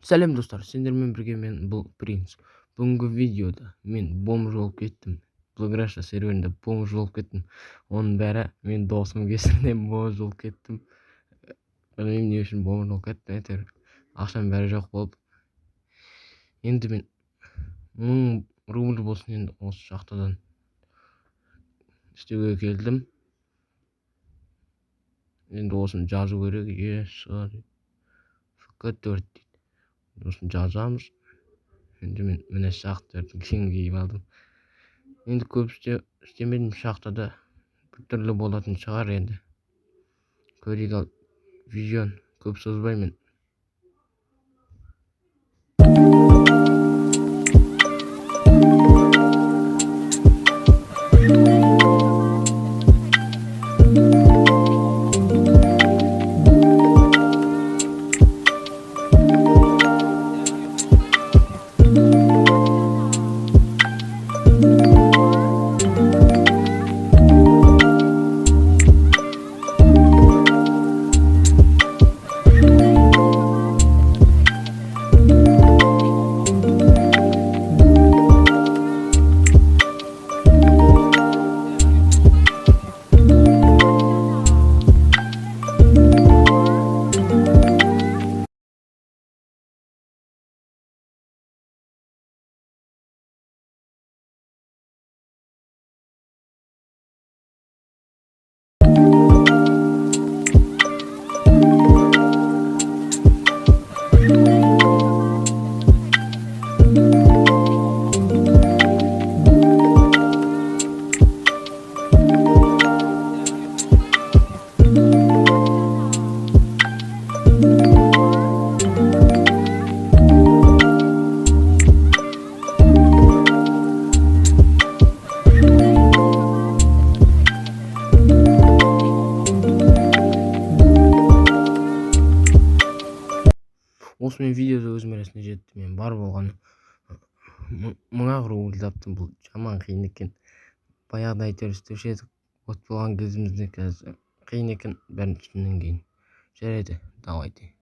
Сәлем достар, сендермен бірге мен бұл Принц. Бүгінгі видеода мен бомж болып кеттім. Блограша серверінде бомж болып кеттім. Оның бәрі мен досым кесірінен бомж болып кеттім. Білмеймін не үшін бомж болып кеттім, әйтеуір ақшам бәрі жоқ болды. Енді мен 1000 рубль болсын енді осы шахтадан істеуге келдім. Енді осыны жазу керек. FK4 дейді. Осыны жазамыз. Енді мен міне шахтардың киімін киіп алдым. Енді көп істемедім, шахтада түрлі болатын шығар енді. Көрейік, ал видеоны көп созбаймын. Осымен видеода өз мәресіне жетті. Мен бар болғаны 1000 рубль таптым. Бұл жаман қиын екен. Баяғыда әйтеуір істеуші едік. От болған кезімізде қазір қиын екен. Бәрін түсінен кейін жарайды, давайте.